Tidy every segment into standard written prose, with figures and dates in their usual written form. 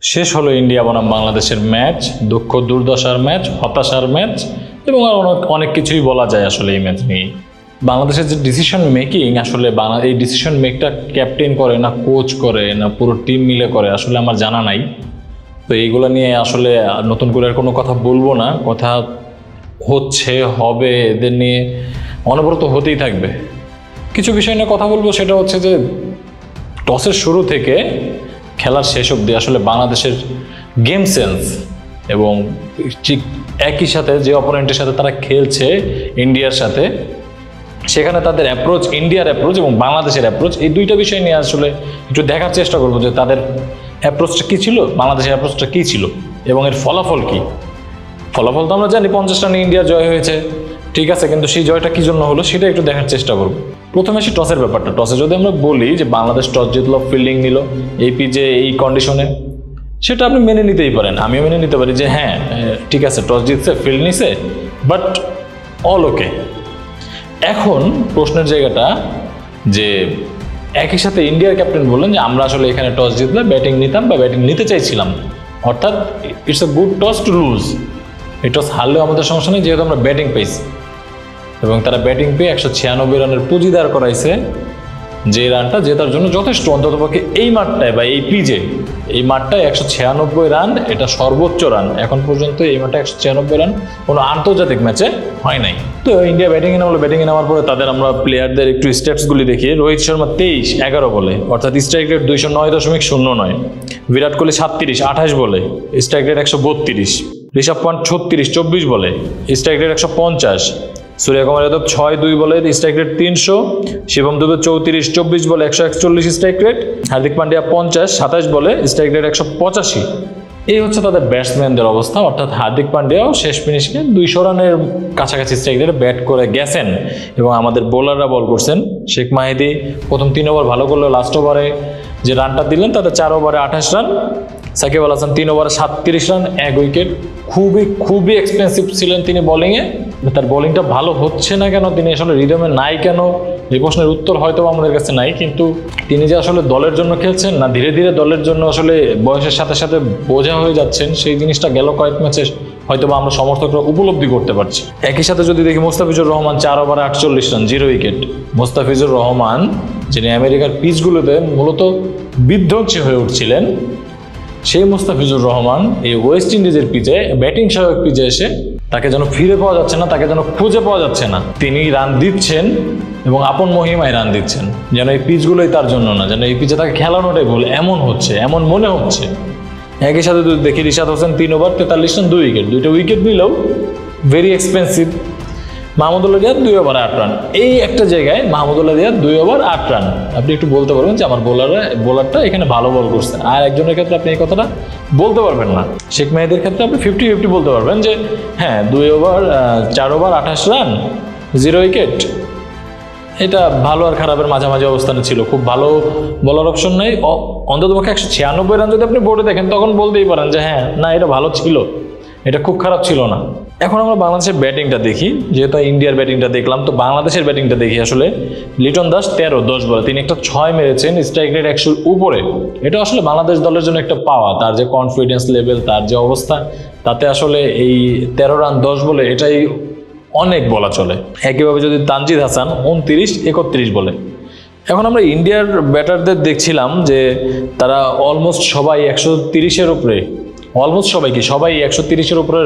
শেষ হলো ইন্ডিয়া বনাম বাংলাদেশের ম্যাচ। দুঃখ দুর্দশার ম্যাচ, হতাশার ম্যাচ এবং আর অনেক কিছুই বলা যায় আসলে এই ম্যাচ নিয়ে। বাংলাদেশের যে ডিসিশন মেকিং, আসলে এই ডিসিশন মেকটা ক্যাপ্টেন করে না কোচ করে না পুরো টিম মিলে করে আসলে আমার জানা নাই। তো এইগুলো নিয়ে আসলে নতুন করে আর কোনো কথা বলবো না। কথা হচ্ছে, হবে, এদের নিয়ে অনবরত হতেই থাকবে। কিছু বিষয় নিয়ে কথা বলবো, সেটা হচ্ছে যে টসের শুরু থেকে খেলার শেষ অবধি আসলে বাংলাদেশের গেম সেন্স এবং ঠিক একই সাথে যে অপোনেন্টের সাথে তারা খেলছে ইন্ডিয়ার সাথে, সেখানে তাদের অ্যাপ্রোচ, ইন্ডিয়ার অ্যাপ্রোচ এবং বাংলাদেশের অ্যাপ্রোচ, এই দুইটা বিষয় নিয়ে আসলে একটু দেখার চেষ্টা করবো যে তাদের অ্যাপ্রোচটা কী ছিল, বাংলাদেশের অ্যাপ্রোচটা কী ছিল এবং এর ফলাফল কী। ফলাফল তো আমরা জানি 50 রানে ইন্ডিয়ার জয় হয়েছে, ঠিক আছে, কিন্তু সেই জয়টা কী জন্য হলো সেটা একটু দেখার চেষ্টা করব। প্রথমে আসি টসের ব্যাপারটা। টসে যদি আমরা বলি যে বাংলাদেশ টস জিতলো, ফিল্ডিং নিল এই পিচে এই কন্ডিশনে, সেটা আপনি মেনে নিতেই পারেন, আমিও মেনে নিতে পারি যে হ্যাঁ ঠিক আছে, টস জিতছে, ফিল্ড নিছে, বাট অল ওকে। এখন প্রশ্নের জায়গাটা যে একই সাথে ইন্ডিয়ার ক্যাপ্টেন বললেন যে আমরা আসলে এখানে টস জিতলে ব্যাটিং নিতাম বা ব্যাটিং নিতে চাইছিলাম, অর্থাৎ it's a good toss to lose. এই টস হারলেও আমাদের সমস্যা নেই যেহেতু আমরা ব্যাটিং পেয়েছি। এবং তারা ব্যাটিং পেয়ে 196 রানের পুঁজি দাঁড় করাইছে, যে রানটা জেতার জন্য যথেষ্ট। অন্ততপক্ষে এই মাঠটায় বা এই পিচে, এই মাঠটায় 196 রান, এটা সর্বোচ্চ রান এখন পর্যন্ত। এই মাঠে 196 রান কোনো আন্তর্জাতিক ম্যাচে হয় নাই। তো ইন্ডিয়া ব্যাটিংয়ে নামলো, ব্যাটিংয়ে নামার পরে তাদের আমরা প্লেয়ারদের একটু স্ট্যাটসগুলি দেখি। রোহিত শর্মা 23-11 বলে, অর্থাৎ স্ট্রাইক রেট 209.09। বিরাট কোহলি 37-28 বলে, স্ট্রাইক রেট 132। ঋষভ পান্ট 36-24 বলে, স্ট্রাইক রেট 150। সূর্যকুমার যাদব 6-2 বলে, স্ট্রাইক রেট 300। শিবম দুবে 34-24 বলে, 141 স্ট্রাইক রেট। হার্দিক পান্ডিয়া 50-27 বলে, স্ট্রাইক রেট 185। এই হচ্ছে তাদের ব্যাটসম্যানদের অবস্থা। অর্থাৎ হার্দিক পান্ডিয়াও শেষ ফিনিশিংয়ে 200 রানের কাছাকাছি স্ট্রাইক রেটে ব্যাট করে গেছেন। এবং আমাদের বোলাররা বল করছেন। শেখ মাহিদি প্রথম 3 ওভার ভালো করলেও লাস্ট ওভারে যে রানটা দিলেন তাতে 4 ওভারে 28 রান। সাকিব আল হাসান 3 ওভারে 37 রান, 1 উইকেট। খুবই এক্সপেন্সিভ ছিলেন তিনি বোলিংয়ে। তার বোলিংটা ভালো হচ্ছে না কেন, তিনি আসলে রিদমে নাই কেন, এই প্রশ্নের উত্তর হয়তো আমাদের কাছে নাই। কিন্তু তিনি যে আসলে দলের জন্য খেলছেন না ধীরে ধীরে দলের জন্য আসলে বয়সের সাথে সাথে বোঝা হয়ে যাচ্ছেন, সেই জিনিসটা গেল কয়েক ম্যাচে হয়তো বা আমরা সমর্থকরা উপলব্ধি করতে পারছি। একই সাথে যদি দেখি মোস্তাফিজুর রহমান 4 ওভারে 48 রান, 0 উইকেট। মোস্তাফিজুর রহমান যিনি আমেরিকার পিচগুলোতে মূলত বিধ্বংসী হয়ে উঠছিলেন, সেই মোস্তাফিজুর রহমান এই ওয়েস্ট ইন্ডিজের পিচে, ব্যাটিং সহায়ক পিচে এসে তাকে যেন ফিরে পাওয়া যাচ্ছে না, তাকে যেন খুঁজে পাওয়া যাচ্ছে না। তিনি রান দিচ্ছেন এবং আপন মহিমায় রান দিচ্ছেন, যেন এই পিচগুলোই তার জন্য না, যেন এই পিচে তাকে খেলানোটাই ভুল, এমন হচ্ছে, এমন মনে হচ্ছে। একই সাথে যদি দেখি Rishad Hossain 3 over 43 run, 2 wicket. 2টা উইকেট নিলেও very expensive. Mahmudullah Riyad 2 over 8 run. এই একটা জায়গায় মাহমুদুল্লাহ রিয়াদ 2 ওভার 8 রান, আপনি একটু বলতে পারবেন যে আমার বোলারটা এখানে ভালো বল করছে। আর একজনের ক্ষেত্রে আপনি এই কথাটা বলতে পারবেন না। শেখ মেহেদির ক্ষেত্রে আপনি 50-50 বলতে পারবেন যে হ্যাঁ 4 ওভার 28 রান, 0 উইকেট। এটা ভালো আর খারাপের মাঝামাঝি অবস্থানে ছিল। খুব ভালো বলার অপশন নেই। অন্ততপক্ষে 196 রান যদি আপনি বোর্ডে দেখেন তখন বলতেই পারেন যে হ্যাঁ না, এটা ভালো ছিল, এটা খুব খারাপ ছিল না। এখন আমরা বাংলাদেশের ব্যাটিংটা দেখি, যেহেতু ইন্ডিয়ার ব্যাটিংটা দেখলাম, তো বাংলাদেশের ব্যাটিংটা দেখি। আসলে লিটন দাস 13-10 বলে তিনি একটা 6 মেরেছেন, স্ট্রাইক রেট 100-র উপরে। এটা আসলে বাংলাদেশ দলের জন্য একটা পাওয়া। তার যে কনফিডেন্স লেভেল, তার যে অবস্থা, তাতে আসলে এই 13 রান 10 বলে এটাই অনেক বলা চলে। একইভাবে যদি তানজিদ হাসান 29-31 বলে। এখন আমরা ইন্ডিয়ার ব্যাটারদের দেখছিলাম যে তারা অলমোস্ট সবাই 130-এর উপরে, অলমোস্ট সবাই 130-এর উপরে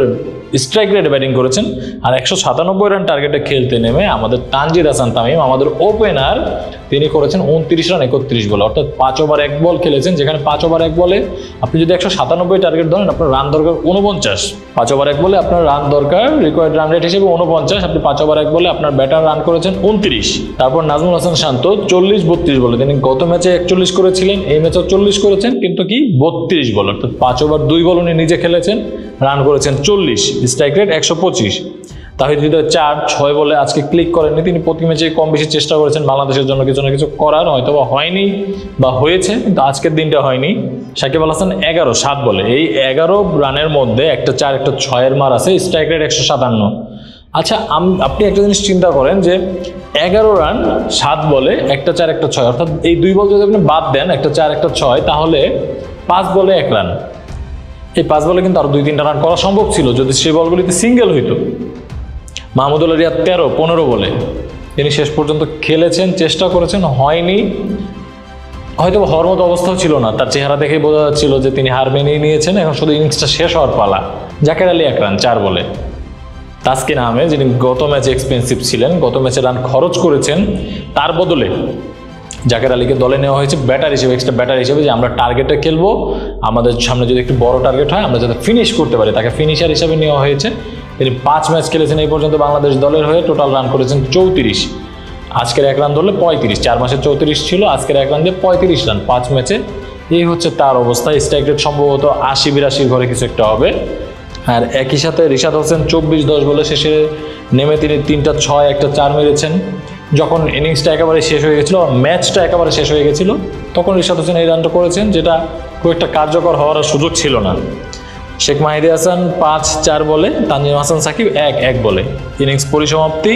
স্ট্রাইক রেটে ব্যাটিং করেছেন। আর 197 রান টার্গেটে খেলতে নেমে আমাদের তানজিদ হাসান তামিম, আমাদের ওপেনার, তিনি করেছেন 29 রান 31 বলে, অর্থাৎ 5 ওভার 1 বল খেলেছেন। যেখানে 5 ওভার 1 বলে আপনি যদি 197 টার্গেট ধরেন, আপনার রান দরকার 49। 5 ওভার 1 বলে আপনার রান দরকার, রিকোয়ার্ড রান রেট হিসেবে 49। আপনি 5 ওভার 1 বলে আপনার ব্যাটার রান করেছেন 29। তারপর নাজমুল হাসান শান্ত 40-32 বলে, তিনি গত ম্যাচে 41 করেছিলেন, এই ম্যাচেও 40 করেছেন, কিন্তু কি 32 বল, অর্থাৎ 5 ওভার 2 বল উনি নিজে খেলেছেন, রান করেছেন 40, স্ট্রাইক রেট 125। তাহিদ হৃদয় 4-6 বলে আজকে ক্লিক করেননি। তিনি প্রতি ম্যাচে কম বেশি চেষ্টা করেছেন বাংলাদেশের জন্য কিছু না কিছু করার, হয়তো বা হয়নি বা হয়েছে, কিন্তু আজকের দিনটা হয়নি। সাকিব আল হাসান 11-7 বলে, এই 11 রানের মধ্যে একটা 4 একটা 6-এর মার আছে, স্ট্রাইক রেট 157। আচ্ছা, আপনি একটা জিনিস চিন্তা করেন যে 11 রান 7 বলে, একটা 4 একটা 6, অর্থাৎ এই 2 বল যদি আপনি বাদ দেন, একটা 4 একটা 6, তাহলে 5 বলে 1 রান। এই 5 বলে কিন্তু আরো 2-3টা রান করা সম্ভব ছিল যদি সেই বলগুলিতে সিঙ্গেল হইতো। মাহমুদুল্লাহ রিয়াদ 13-15 বলে তিনি শেষ পর্যন্ত খেলেছেন, চেষ্টা করেছেন, হয়নি। হয়তো হওয়ার মতো অবস্থাও ছিল না, তার চেহারা দেখেই বোঝা যাচ্ছিল যে তিনি হার মেনেই নিয়েছেন। এখন শুধু ইনিংসটা শেষ হওয়ার পালা। জাকের আলী 1 রান 4 বলে। তাসকিন আহমেদ যিনি গত ম্যাচে এক্সপেন্সিভ ছিলেন, গত ম্যাচে রান খরচ করেছেন, তার বদলে জাকের আলীকে দলে নেওয়া হয়েছে ব্যাটার হিসেবে, এক্সট্রা ব্যাটার হিসেবে, যে আমরা টার্গেটে খেলবো, আমাদের সামনে যদি একটু বড় টার্গেট হয় আমরা যাতে ফিনিশ করতে পারি, তাকে ফিনিশার হিসেবে নেওয়া হয়েছে। তিনি 5 ম্যাচ খেলেছেন এই পর্যন্ত বাংলাদেশ দলের হয়ে, টোটাল রান করেছেন 34। আজকের 1 রান ধরলে 35, 4 মাসে 34 ছিল, আজকের 1 রান দিয়ে 35 রান 5 ম্যাচে। এই হচ্ছে তার অবস্থা। স্ট্রাইক রেট সম্ভবত 80-82 ঘরে কিছু একটা হবে। আর একই সাথে রিশাদ হোসেন 24-10 বলে শেষে নেমে তিনি 3টা 6, 1টা 4 মেরেছেন। যখন ইনিংসটা একেবারে শেষ হয়ে গেছিলো, ম্যাচটা একেবারে শেষ হয়ে গেছিলো, তখন রিশাদ হোসেন এই রানটা করেছেন, যেটা খুব একটা কার্যকর হওয়ার সুযোগ ছিল না। শেখ মাহিদি হাসান 5-4 বলে, তানজিম হাসান সাকিব 1-1 বলে। ইনিংস পরিসমাপ্তি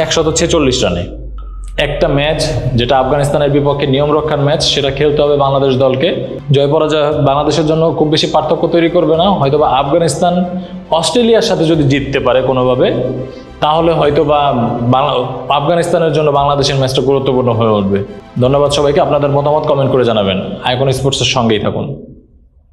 146 রানে। একটা ম্যাচ যেটা আফগানিস্তানের বিপক্ষে নিয়ম রক্ষার ম্যাচ, সেটা খেলতে হবে বাংলাদেশ দলকে। জয় পরাজয় বাংলাদেশের জন্য খুব বেশি পার্থক্য তৈরি করবে না। হয়তোবা আফগানিস্তান অস্ট্রেলিয়ার সাথে যদি জিততে পারে কোনোভাবে, তাহলে হয়তোবা আফগানিস্তানের জন্য বাংলাদেশের ম্যাচটা গুরুত্বপূর্ণ হয়ে উঠবে। ধন্যবাদ সবাইকে। আপনাদের মতামত কমেন্ট করে জানাবেন। আইকন স্পোর্টসের সঙ্গেই থাকুন।